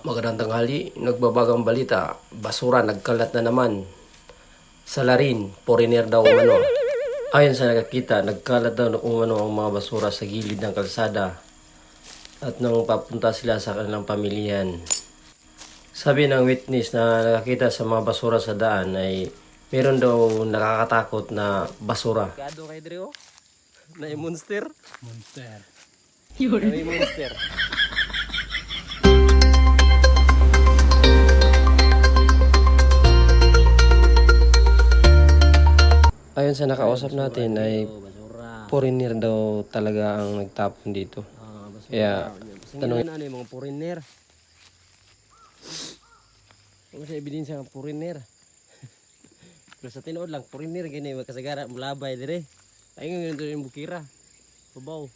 Magandang tanghali, nagbabagang balita, basura nagkalat na naman. Sa Larin, foreigner daw ang ano. Ayon sa nakakita, nagkalat daw kung ano ang mga basura sa gilid ng kalsada at nang papunta sila sa kanilang pamilyan. Sabi ng witness na nakakita sa mga basura sa daan ay meron daw nakakatakot na basura. Kado kay Dre, na monster. Monster. May monster. Ayon sa nakausap natin ay foreigner daw talaga ang nagtapon dito. Kaya tanong Ano yung mga foreigner? Ano sa ebidensya ng foreigner? Pero sa tinuod lang, foreigner gini, magkasagara, mulabay dire. Ayun nga yung bukira. Babaw.